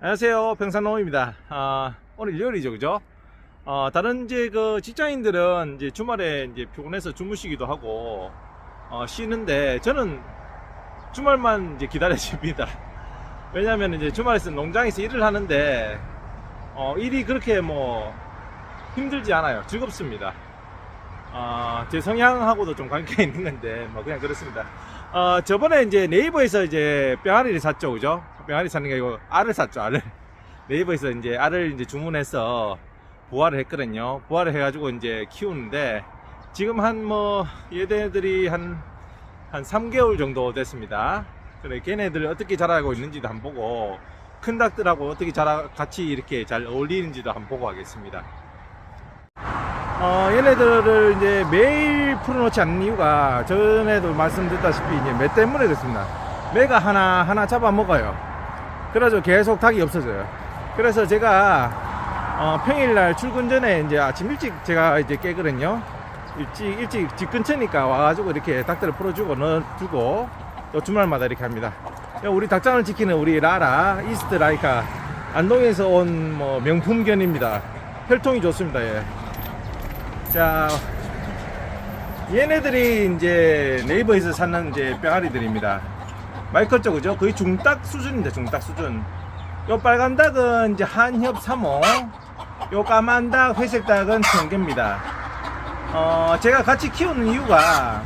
안녕하세요, 평산농입니다. 오늘 일요일이죠, 그죠? 다른 이제 그 직장인들은 이제 주말에 이제 피곤해서 주무시기도 하고 쉬는데 저는 주말만 이제 기다려집니다. 왜냐하면 이제 주말에서 농장에서 일을 하는데 일이 그렇게 뭐 힘들지 않아요. 즐겁습니다. 제 성향하고도 좀 관계가 있는 건데 뭐 그냥 그렇습니다. 저번에 이제 네이버에서 이제 뼈아리를 샀죠, 그죠? 뼈아리 사는 게 아니고 알을 샀죠, 알을. 네이버에서 이제 알을 이제 주문해서 부화를 했거든요. 부화를 해가지고 이제 키우는데 지금 한 뭐 얘네들이 한 3개월 정도 됐습니다. 그래 걔네들 어떻게 자라고 있는지도 한번 보고 큰 닭들하고 어떻게 같이 이렇게 잘 어울리는지도 한번 보고 하겠습니다. 얘네들을 이제 매일 풀어놓지 않는 이유가 전에도 말씀드렸다시피 이제 매 때문에 그렇습니다. 매가 하나 잡아먹어요. 그래서 계속 닭이 없어져요. 그래서 제가 평일날 출근 전에 이제 아침 일찍 제가 이제 깨거든요. 일찍 집 근처니까 와가지고 이렇게 닭들을 풀어주고 넣어주고 또 주말마다 이렇게 합니다. 우리 닭장을 지키는 우리 라라 이스트 라이카 안동에서 온 뭐 명품견입니다. 혈통이 좋습니다. 예. 자, 얘네들이 이제 네이버에서 사는 이제 뼈아리들입니다. 많이 컸죠, 그죠? 거의 중닭 수준인데, 중닭 수준. 요 빨간 닭은 이제 한협 3호, 요 까만 닭, 회색 닭은 청개입니다. 제가 같이 키우는 이유가,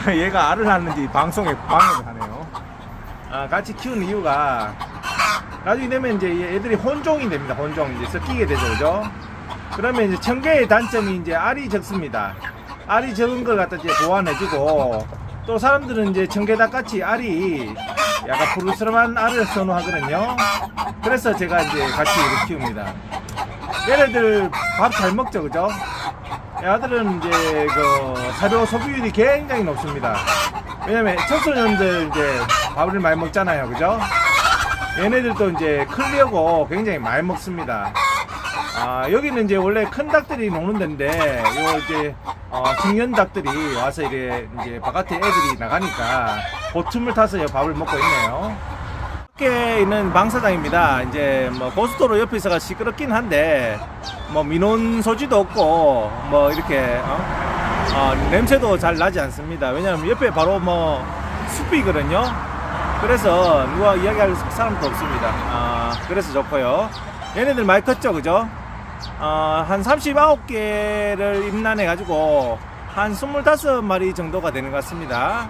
얘가 알을 낳는지 방송에 방해를 하네요. 같이 키우는 이유가, 나중에 되면 이제 얘들이 혼종이 됩니다. 혼종. 이제 섞이게 되죠, 그죠? 그러면 이제 청개의 단점이 이제 알이 적습니다. 알이 적은 걸 갖다 이제 보완해주고, 또 사람들은 이제 청개닭 같이 알이 약간 푸르스름한 알을 선호하거든요. 그래서 제가 이제 같이 이렇게 키웁니다. 얘네들 밥 잘 먹죠, 그죠? 얘들은 이제 그 사료 소비율이 굉장히 높습니다. 왜냐면 청소년들 이제 밥을 많이 먹잖아요, 그죠? 얘네들도 이제 크려고 굉장히 많이 먹습니다. 여기는 이제 원래 큰 닭들이 노는 데인데, 요 이제, 청년 닭들이 와서 이제 바깥에 애들이 나가니까, 그 틈을 타서 밥을 먹고 있네요. 밖에 있는 방사장입니다. 이제 뭐 고속도로 옆에 있어가 시끄럽긴 한데, 뭐 민원 소지도 없고, 뭐 이렇게, 냄새도 잘 나지 않습니다. 왜냐면 옆에 바로 뭐 숲이거든요. 그래서 누가 이야기할 사람도 없습니다. 그래서 좋고요. 얘네들 많이 컸죠, 그죠? 한 39개를 임란해가지고 한 25마리 정도가 되는 것 같습니다.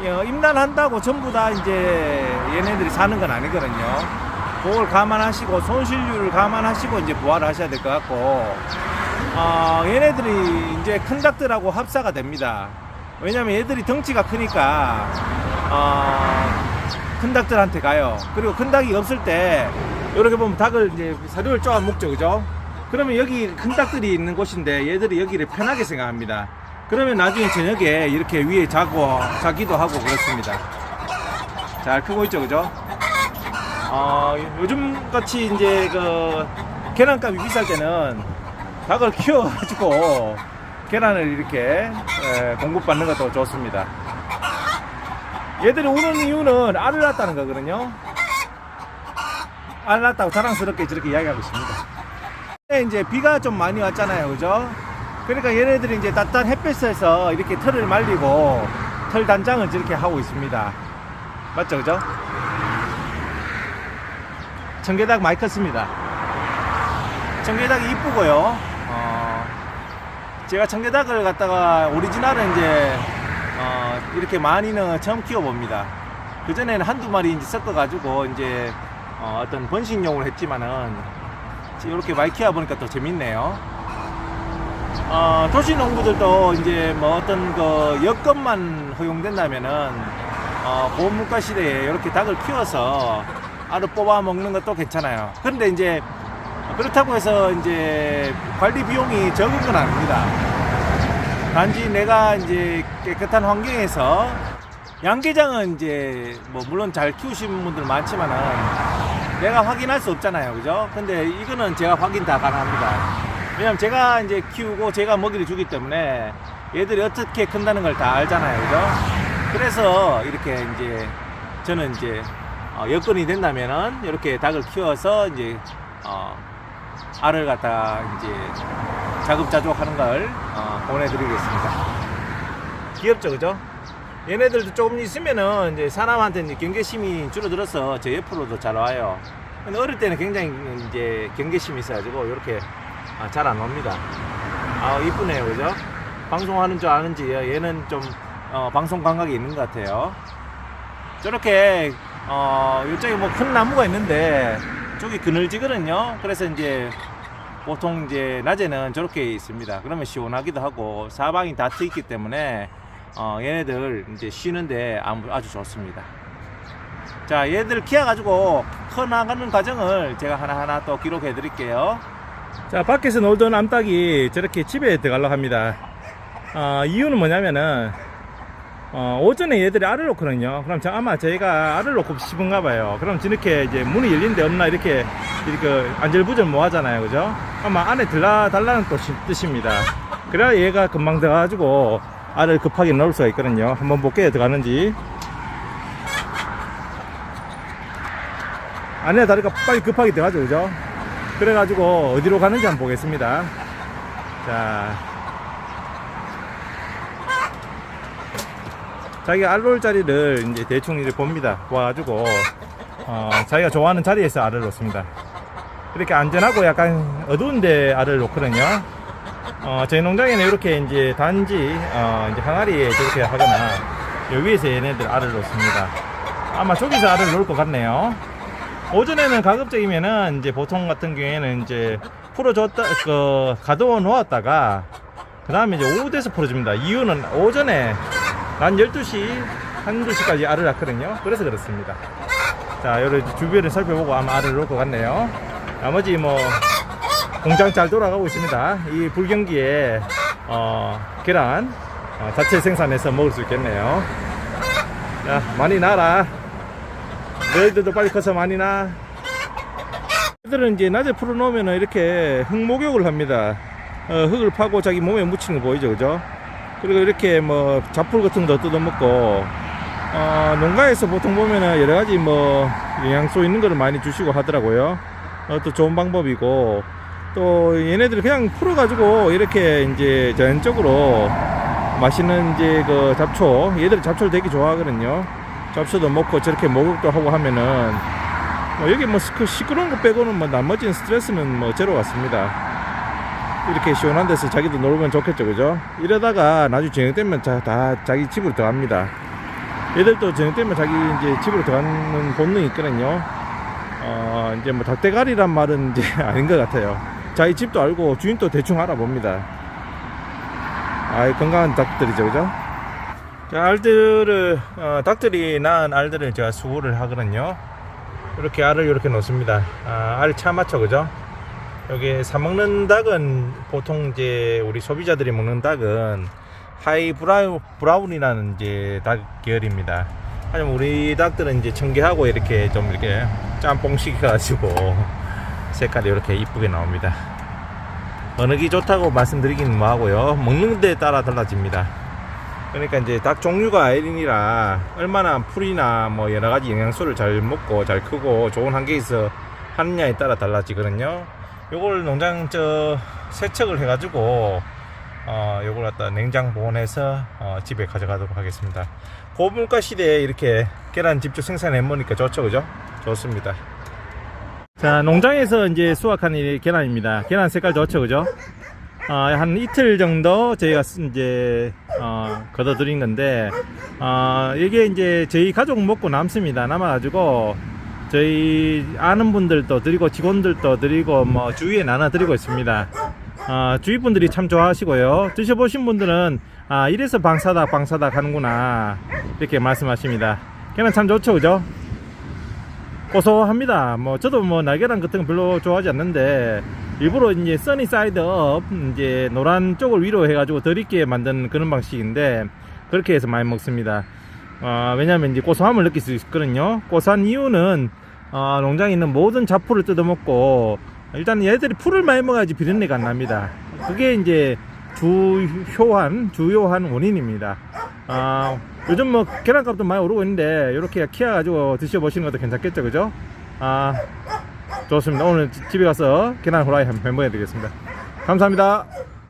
임란한다고 전부 다 이제 얘네들이 사는 건 아니거든요. 그걸 감안하시고 손실률을 감안하시고 이제 부화를 하셔야 될 것 같고, 얘네들이 이제 큰 닭들하고 합사가 됩니다. 왜냐면 얘들이 덩치가 크니까 큰 닭들한테 가요. 그리고 큰 닭이 없을 때 이렇게 보면 닭을 이제 사료를 쪼아 먹죠, 그죠? 그러면 여기 큰 닭들이 있는 곳인데 얘들이 여기를 편하게 생각합니다. 그러면 나중에 저녁에 이렇게 위에 자기도 하고 그렇습니다. 잘 크고 있죠, 그죠? 요즘 같이 이제 그 계란값이 비쌀 때는 닭을 키워가지고 계란을 이렇게 공급받는 것도 좋습니다. 얘들이 우는 이유는 알을 낳았다는 거거든요. 알 낳았다고 자랑스럽게 저렇게 이야기하고 있습니다. 이제 비가 좀 많이 왔잖아요, 그죠? 그러니까 얘네들이 이제 따뜻한 햇볕에서 이렇게 털을 말리고 털 단장을 저렇게 하고 있습니다. 맞죠, 그죠? 청개닭 많이 컸습니다. 청개닭이 이쁘고요. 제가 청개닭을 갖다가 오리지널은 이제 이렇게 많이는 처음 키워봅니다. 그전에는 한두 마리 이제 섞어가지고 이제 어떤 번식용으로 했지만은 이렇게 많이 키워보니까 또 재밌네요. 도시 농부들도 이제 뭐 어떤 그 여건만 허용된다면은 고물가 시대에 이렇게 닭을 키워서 알을 뽑아 먹는 것도 괜찮아요. 그런데 이제 그렇다고 해서 이제 관리 비용이 적은 건 아닙니다. 단지 내가 이제 깨끗한 환경에서 양계장은 이제 뭐 물론 잘 키우시는 분들 많지만은 내가 확인할 수 없잖아요, 그죠? 근데 이거는 제가 확인 다 가능합니다. 왜냐면 제가 이제 키우고 제가 먹이를 주기 때문에 얘들이 어떻게 큰다는 걸 다 알잖아요, 그죠? 그래서 이렇게 이제 저는 이제 여건이 된다면은 이렇게 닭을 키워서 이제 알을 갖다가 이제 자급자족하는 걸 보내드리겠습니다. 귀엽죠, 그죠? 얘네들도 조금 있으면은 이제 사람한테 이제 경계심이 줄어들어서 제 옆으로도 잘 와요. 근데 어릴 때는 굉장히 이제 경계심이 있어가지고 이렇게 잘 안 옵니다. 이쁘네요, 그죠? 방송하는 줄 아는지 얘는 좀 방송 감각이 있는 것 같아요. 저렇게 이쪽에 뭐 큰 나무가 있는데 쪽이 그늘지거든요. 그래서 이제 보통 이제 낮에는 저렇게 있습니다. 그러면 시원하기도 하고 사방이 다 트있기 때문에 얘네들 이제 쉬는데 아주 좋습니다. 자, 얘들 키워가지고 커나가는 과정을 제가 하나하나 또 기록해 드릴게요. 자, 밖에서 놀던 암탉이 저렇게 집에 들어가려고 합니다. 이유는 뭐냐면은 오전에 얘들이 알을 놓거든요. 그럼 아마 저희가 알을 놓고 싶은가 봐요. 그럼 저렇게 이제 문이 열린 데 없나 이렇게 안절부절 뭐 하잖아요, 그죠? 아마 안에 들어달라는 뜻입니다. 그래야 얘가 금방 들어가가지고 알을 급하게 넣을 수가 있거든요. 한번 볼게요, 들어가는지. 안에 다리가 빨리 급하게 들어가죠, 그죠? 그래가지고 어디로 가는지 한번 보겠습니다. 자, 자기가 알 놓을 자리를 이제 대충 이제 봅니다. 와가지고 자기가 좋아하는 자리에서 알을 놓습니다. 이렇게 안전하고 약간 어두운데 알을 놓거든요. 저희 농장에는 이렇게 이제 단지 이제 항아리에 저렇게 하거나 여기에서 얘네들 알을 놓습니다. 아마 저기서 알을 놓을 것 같네요. 오전에는 가급적이면은 이제 보통 같은 경우에는 이제 풀어줬다 가둬 놓았다가 그 다음에 이제 오후 돼서 풀어줍니다. 이유는 오전에 난 12시, 1~2시까지 알을 낳거든요. 그래서 그렇습니다. 자, 여기 주변을 살펴보고 아마 알을 놓을 것 같네요. 나머지 뭐 공장 잘 돌아가고 있습니다. 이 불경기에 계란 자체 생산해서 먹을 수 있겠네요. 자, 많이 나라. 너희들도 빨리 커서 많이 나. 얘들은 이제 낮에 풀어놓으면 이렇게 흙 목욕을 합니다. 흙을 파고 자기 몸에 묻히는 거 보이죠, 그죠? 그리고 이렇게 뭐 잡풀 같은 거 뜯어먹고 농가에서 보통 보면은 여러 가지 뭐 영양소 있는 거를 많이 주시고 하더라고요. 또 좋은 방법이고, 또 얘네들 그냥 풀어가지고 이렇게 이제 자연적으로 맛있는 이제 그 잡초, 얘들 잡초를 되게 좋아하거든요. 잡초도 먹고 저렇게 목욕도 하고 하면은 뭐 여기 뭐 시끄러운 거 빼고는 뭐 나머지는 스트레스는 뭐 제로 같습니다. 이렇게 시원한 데서 자기도 놀면 좋겠죠, 그죠? 이러다가 나중에 저녁 되면 다 자기 집으로 들어갑니다. 얘들도 저녁 되면 자기 이제 집으로 들어가는 본능이 있거든요. 이제 뭐 닭대가리란 말은 이제 아닌 것 같아요. 자기 집도 알고 주인도 대충 알아봅니다. 건강한 닭들이죠, 그죠? 자, 알들을 닭들이 낳은 알들을 제가 수거를 하거든요. 이렇게 알을 이렇게 놓습니다. 알 차 맞춰, 그죠? 여기 사먹는 닭은 보통 이제 우리 소비자들이 먹는 닭은 하이 브라운이라는 이제 닭 계열입니다. 하지만 우리 닭들은 이제 청개하고 이렇게 좀 이렇게 짬뽕 시켜가지고 색깔이 이렇게 이쁘게 나옵니다. 어느 게 좋다고 말씀드리기는 뭐하고요, 먹는 데 따라 달라집니다. 그러니까 이제 닭 종류가 아이린이라 얼마나 풀이나 뭐 여러가지 영양소를 잘 먹고 잘 크고 좋은 환경에서 하느냐에 따라 달라지거든요. 요걸 농장 세척을 해가지고 요걸 갖다 냉장 보관해서 집에 가져가도록 하겠습니다. 고물가 시대에 이렇게 계란 직접 생산해 먹으니까 좋죠, 그죠? 좋습니다. 자, 농장에서 이제 수확한 이 계란입니다. 계란 색깔 좋죠, 그죠? 한 이틀 정도 저희가 이제 걷어들인 건데 이게 이제 저희 가족 먹고 남습니다. 남아가지고 저희 아는 분들도 드리고 직원들도 드리고 뭐 주위에 나눠 드리고 있습니다. 주위 분들이 참 좋아하시고요. 드셔보신 분들은 이래서 방사닭 하는구나 이렇게 말씀하십니다. 걔는 참 좋죠, 그죠? 고소합니다. 뭐 저도 뭐 날계란 같은 거 별로 좋아하지 않는데 일부러 이제 써니 사이드 업 이제 노란 쪽을 위로 해가지고 덜 익게 만드는 그런 방식인데 그렇게 해서 많이 먹습니다. 왜냐면 이제 고소함을 느낄 수 있거든요. 고소한 이유는 농장에 있는 모든 잡풀을 뜯어먹고 일단 얘들이 풀을 많이 먹어야지 비린내가 안 납니다. 그게 이제 주요한 원인입니다. 요즘 뭐 계란값도 많이 오르고 있는데 이렇게 키워가지고 드셔보시는 것도 괜찮겠죠, 그죠? 아, 좋습니다. 오늘 집에 가서 계란 후라이 한번 해먹어야 되겠습니다. 감사합니다.